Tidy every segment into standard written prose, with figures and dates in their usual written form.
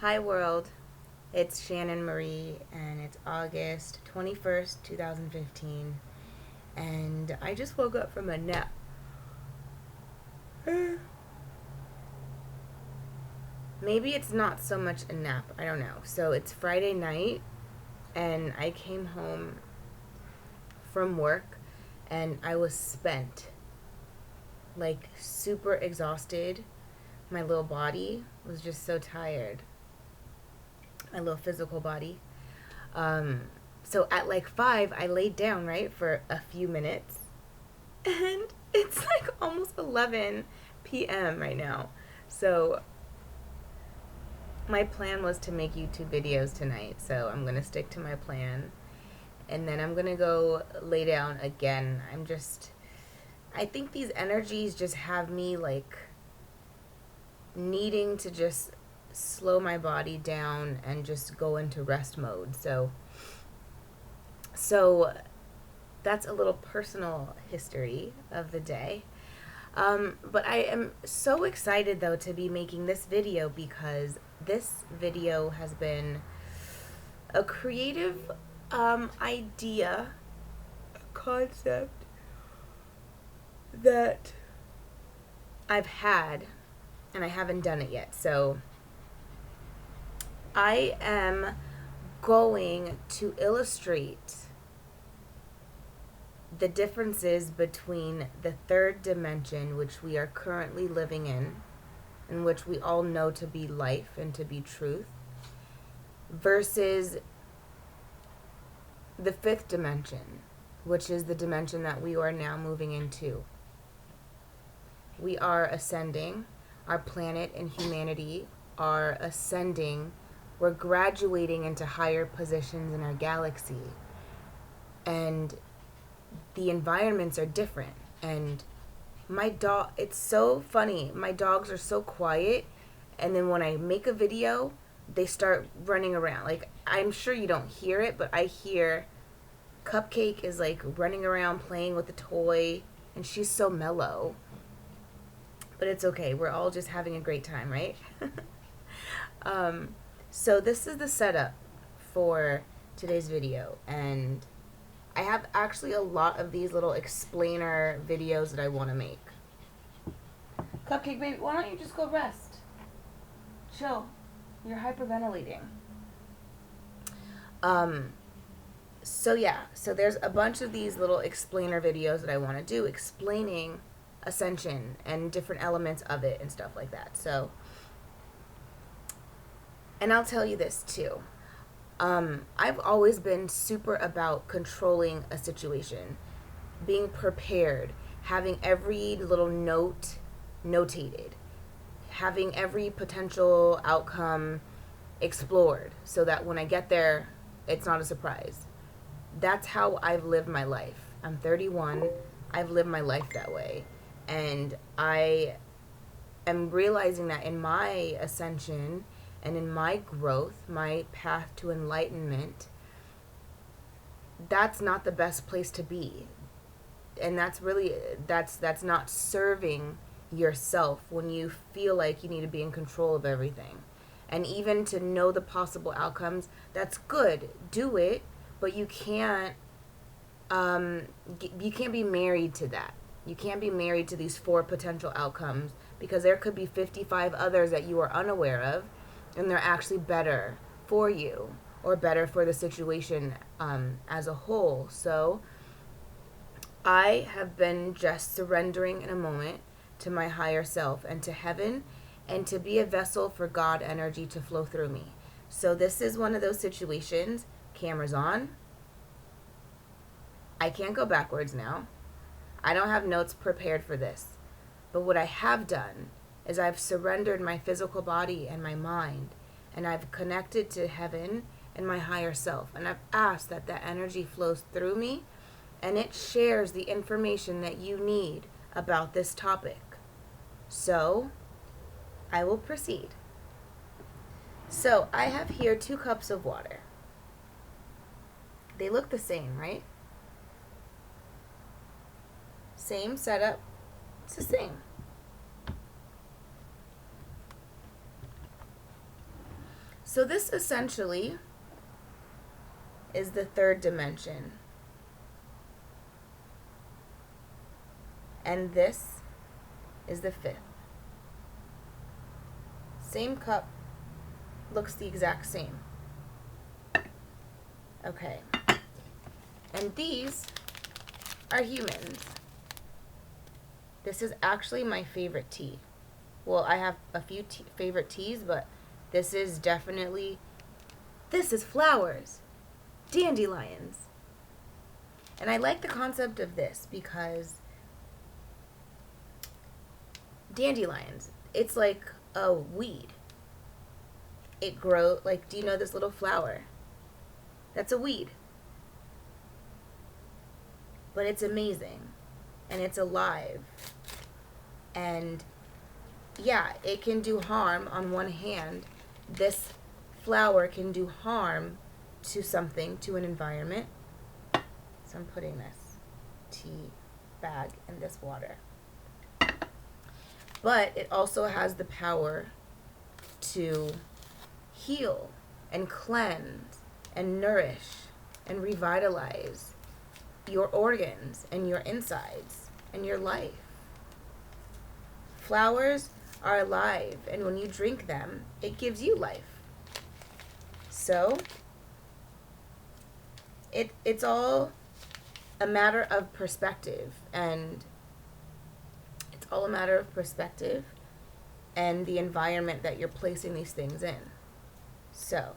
Hi world, it's Shannon Marie and it's August 21st, 2015 and I just woke up from a nap. Maybe it's not so much a nap, I don't know. So it's Friday night and I came home from work and I was spent, like super exhausted. My little body was just so tired, my little physical body. Um, so at like 5, I laid down, right, for a few minutes. And it's like almost 11 p.m. right now. So my plan was to make YouTube videos tonight. So I'm going to stick to my plan. And then I'm going to go lay down again. I think these energies just have me like needing to just slow my body down and just go into rest mode. So that's a little personal history of the day. But I am so excited though to be making this video because this video has been a creative idea, a concept that I've had and I haven't done it yet. So I am going to illustrate the differences between the third dimension, which we are currently living in, and which we all know to be life and to be truth, versus the fifth dimension, which is the dimension that we are now moving into. We are ascending. Our planet and humanity are ascending. We're graduating into higher positions in our galaxy. And the environments are different. And my dog, it's so funny. My dogs are so quiet. And then when I make a video, they start running around. Like, I'm sure you don't hear it, but I hear Cupcake is like running around playing with a toy. And she's so mellow. But it's okay. We're all just having a great time, right? um, so this is the setup for today's video. And I have actually a lot of these little explainer videos that I want to make. Cupcake, baby, why don't you just go rest? Chill. You're hyperventilating. So yeah, so there's a bunch of these little explainer videos that I want to do explaining ascension and different elements of it and stuff like that. So, and I'll tell you this too. I've always been super about controlling a situation, being prepared, having every little note notated, having every potential outcome explored so that when I get there, it's not a surprise. That's how I've lived my life. I'm 31. I've lived my life that way. And I am realizing that in my ascension and in my growth, my path to enlightenment, that's not the best place to be. And that's not serving yourself when you feel like you need to be in control of everything. And even to know the possible outcomes, that's good. Do it, but you can't be married to that. You can't be married to these 4 potential outcomes because there could be 55 others that you are unaware of, and they're actually better for you or better for the situation as a whole. So I have been just surrendering in a moment to my higher self and to heaven and to be a vessel for God energy to flow through me. So this is one of those situations. Cameras on. I can't go backwards now. I don't have notes prepared for this. But what I have done is I've surrendered my physical body and my mind, and I've connected to heaven and my higher self, and I've asked that that energy flows through me and it shares the information that you need about this topic. So I will proceed. So I have here 2 cups of water. They look the same, right? Same setup. It's the same. So this essentially is the third dimension. And this is the fifth. Same cup, looks the exact same. Okay. And these are humans. This is actually my favorite tea. Well, I have a few favorite teas, but this is definitely, this is flowers. Dandelions. And I like the concept of this because dandelions, it's like a weed. It grows, like, do you know this little flower? That's a weed. But it's amazing. And it's alive. And yeah, it can do harm on one hand. This flower can do harm to something, to an environment. So I'm putting this tea bag in this water. But it also has the power to heal and cleanse and nourish and revitalize your organs and your insides and your life. Flowers are alive, and when you drink them, it gives you life. So it's all a matter of perspective, and it's all a matter of perspective and the environment that you're placing these things in. So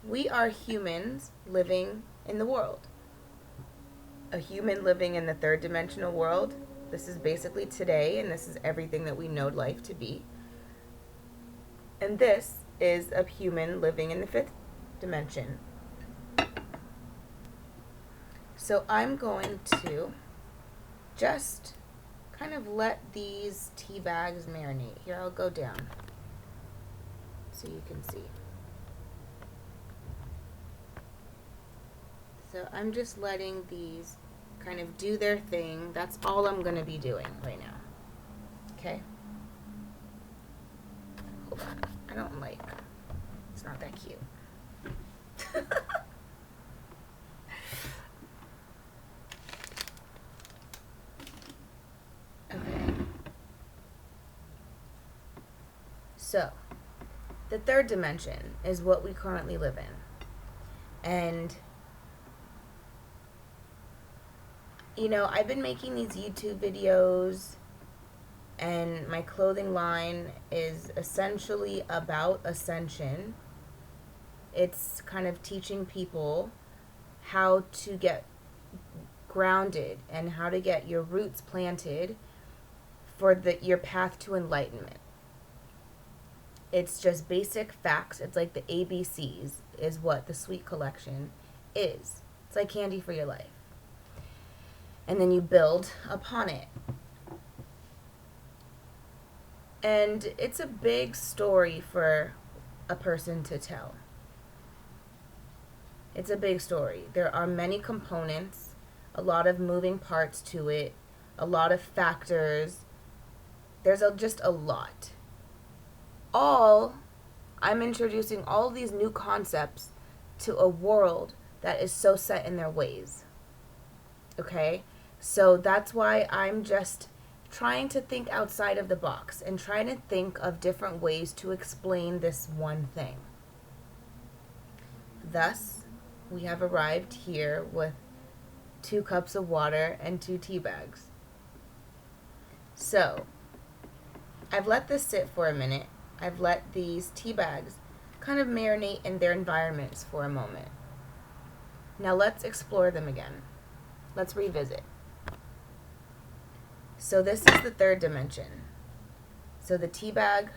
we are humans living in the world. A human living in the third dimensional world. This is basically today, and this is everything that we know life to be. And this is a human living in the fifth dimension. So I'm going to just kind of let these tea bags marinate. Here, I'll go down so you can see. So I'm just letting these kind of do their thing. That's all I'm going to be doing right now. Okay? Hold on. I don't like, it's not that cute. Okay. So, the third dimension is what we currently live in. And you know, I've been making these YouTube videos, and my clothing line is essentially about ascension. It's kind of teaching people how to get grounded and how to get your roots planted for your path to enlightenment. It's just basic facts. It's like the ABCs is what the Sweet Collection is. It's like candy for your life. And then you build upon it. And it's a big story for a person to tell. It's a big story. There are many components, a lot of moving parts to it, a lot of factors. There's just a lot. I'm introducing all these new concepts to a world that is so set in their ways. Okay? So that's why I'm just trying to think outside of the box and trying to think of different ways to explain this one thing. Thus, we have arrived here with 2 cups of water and 2 tea bags. So, I've let this sit for a minute. I've let these tea bags kind of marinate in their environments for a moment. Now let's explore them again. Let's revisit. So this is the third dimension. So the tea bag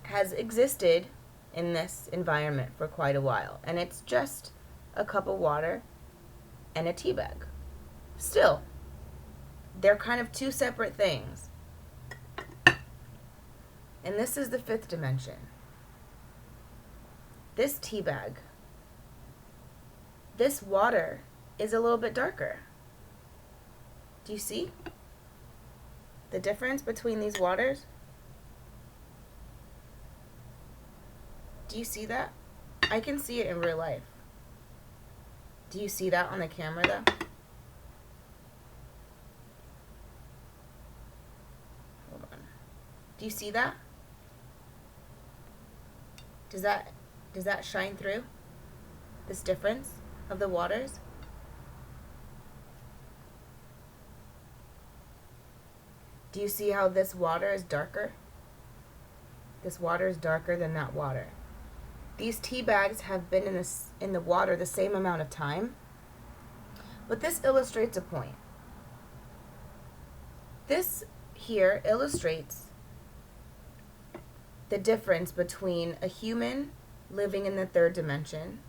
has existed in this environment for quite a while, and it's just a cup of water and a tea bag. Still, they're kind of 2 separate things. And this is the 5th dimension. This tea bag, this water is a little bit darker. Do you see the difference between these waters? Do you see that? I can see it in real life. Do you see that on the camera though? Hold on. Do you see that? Does that shine through? This difference of the waters? Do you see how this water is darker? This water is darker than that water. These tea bags have been in the water the same amount of time, but this illustrates a point. This here illustrates the difference between a human living in the third dimension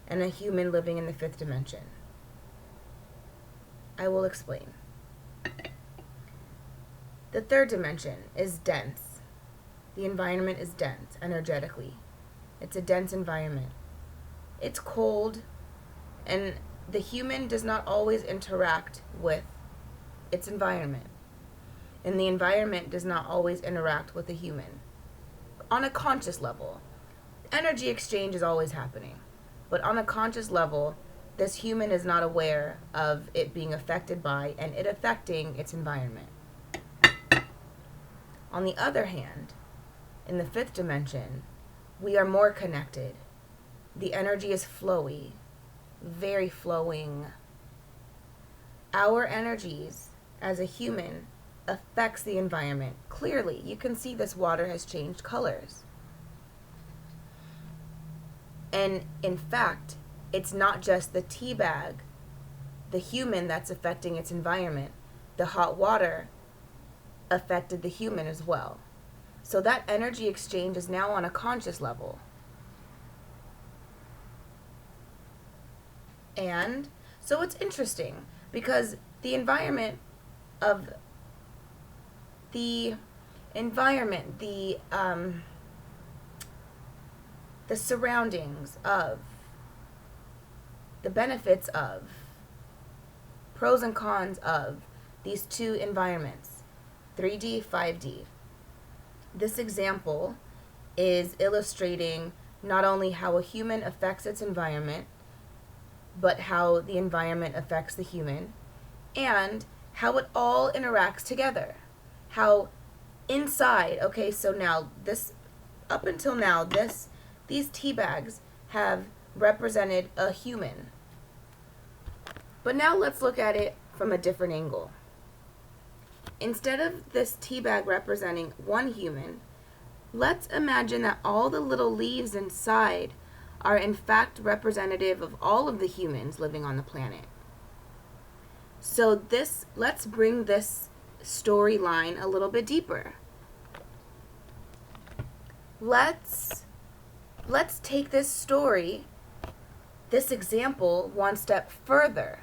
and a human living in the fifth dimension. I will explain. The third dimension is dense. The environment is dense energetically. It's a dense environment. It's cold, and the human does not always interact with its environment. And the environment does not always interact with the human. On a conscious level, energy exchange is always happening. But on a conscious level, this human is not aware of it being affected by and it affecting its environment. On the other hand, in the fifth dimension, we are more connected. The energy is flowy, very flowing. Our energies as a human affects the environment. Clearly, you can see this water has changed colors. And in fact, it's not just the tea bag, the human that's affecting its environment. The hot water affected the human as well. So that energy exchange is now on a conscious level. And so it's interesting because the environment, the surroundings of, the benefits of, pros and cons of these two environments, 3D, 5D. This example is illustrating not only how a human affects its environment, but how the environment affects the human, and how it all interacts together. How inside, okay, so now this, up until now, these tea bags have represented a human. But now let's look at it from a different angle. Instead of this tea bag representing one human, let's imagine that all the little leaves inside are in fact representative of all of the humans living on the planet. So let's bring this storyline a little bit deeper. Let's take this story, this example, one step further.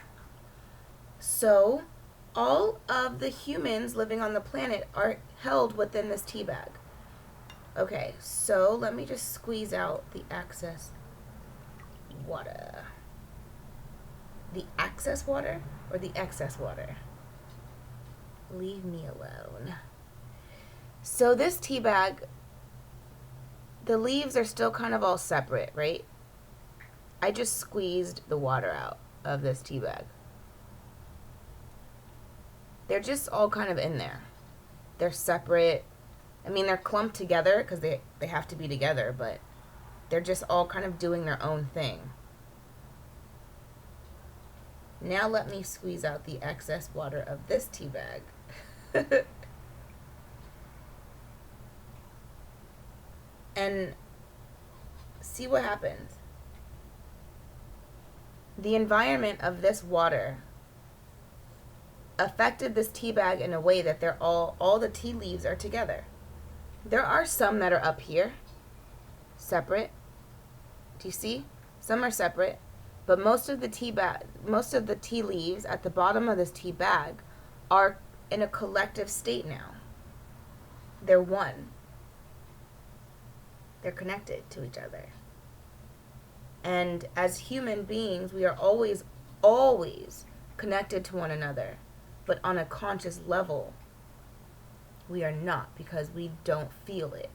So all of the humans living on the planet are held within this tea bag. Okay, so let me just squeeze out the excess water. The excess water or the excess water? Leave me alone. So this tea bag, the leaves are still kind of all separate, right? I just squeezed the water out of this tea bag. They're just all kind of in there. They're separate. I mean, they're clumped together because they have to be together, but they're just all kind of doing their own thing. Now let me squeeze out the excess water of this tea bag. And see what happens. The environment of this water affected this tea bag in a way that they're all the tea leaves are together. There are some that are up here, separate. Do you see? Some are separate, but most of the tea leaves at the bottom of this tea bag are in a collective state now. They're one. They're connected to each other. And as human beings, we are always connected to one another. But on a conscious level, we are not, because we don't feel it.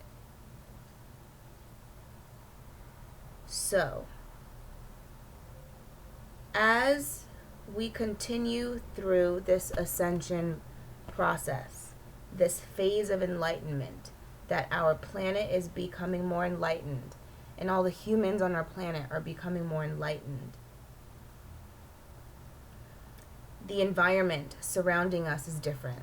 So, as we continue through this ascension process, this phase of enlightenment, that our planet is becoming more enlightened, and all the humans on our planet are becoming more enlightened. The environment surrounding us is different.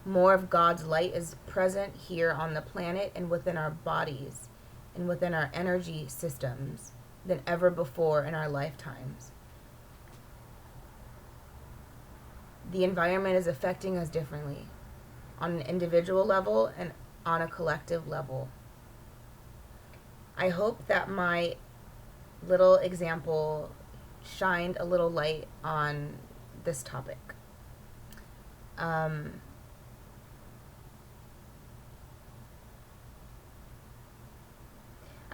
More of God's light is present here on the planet and within our bodies and within our energy systems than ever before in our lifetimes. The environment is affecting us differently on an individual level and on a collective level. I hope that my little example shined a little light on this topic.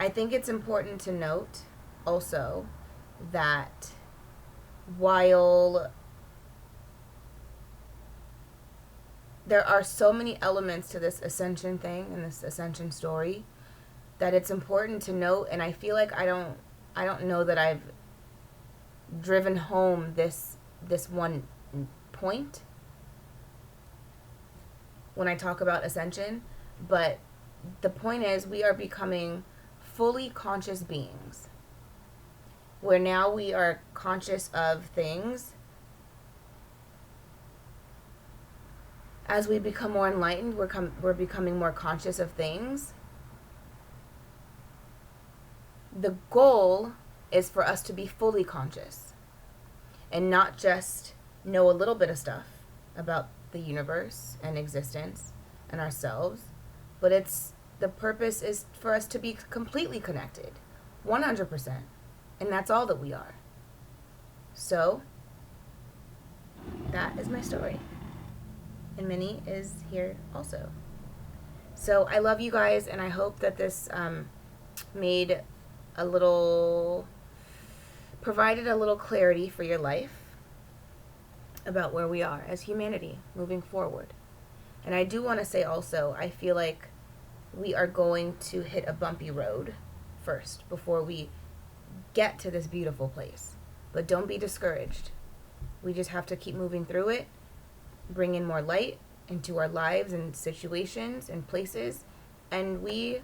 I think it's important to note also that while there are so many elements to this ascension thing and this ascension story, that it's important to note, and I feel like I don't know that I've driven home this one point when I talk about ascension, but the point is we are becoming fully conscious beings, where now we are conscious of things. As we become more enlightened, we're becoming more conscious of things. The goal is for us to be fully conscious and not just know a little bit of stuff about the universe and existence and ourselves, but the purpose is for us to be completely connected, 100%, and that's all that we are. So that is my story, and Minnie is here also. So I love you guys, and I hope that this provided a little clarity for your life about where we are as humanity moving forward. And I do want to say also, I feel like we are going to hit a bumpy road first before we get to this beautiful place. But don't be discouraged. We just have to keep moving through it, bring in more light into our lives and situations and places, and we're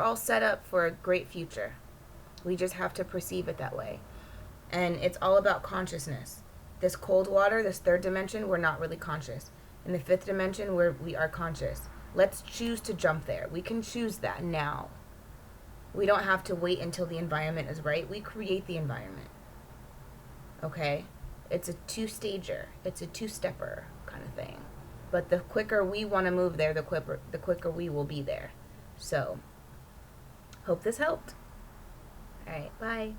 all set up for a great future. We just have to perceive it that way. And it's all about consciousness. This cold water, this third dimension, we're not really conscious. In the fifth dimension, we are conscious. Let's choose to jump there. We can choose that now. We don't have to wait until the environment is right. We create the environment. Okay? It's a two-stager. It's a two-stepper kind of thing. But the quicker we want to move there, the quicker we will be there. So, hope this helped. All right, bye.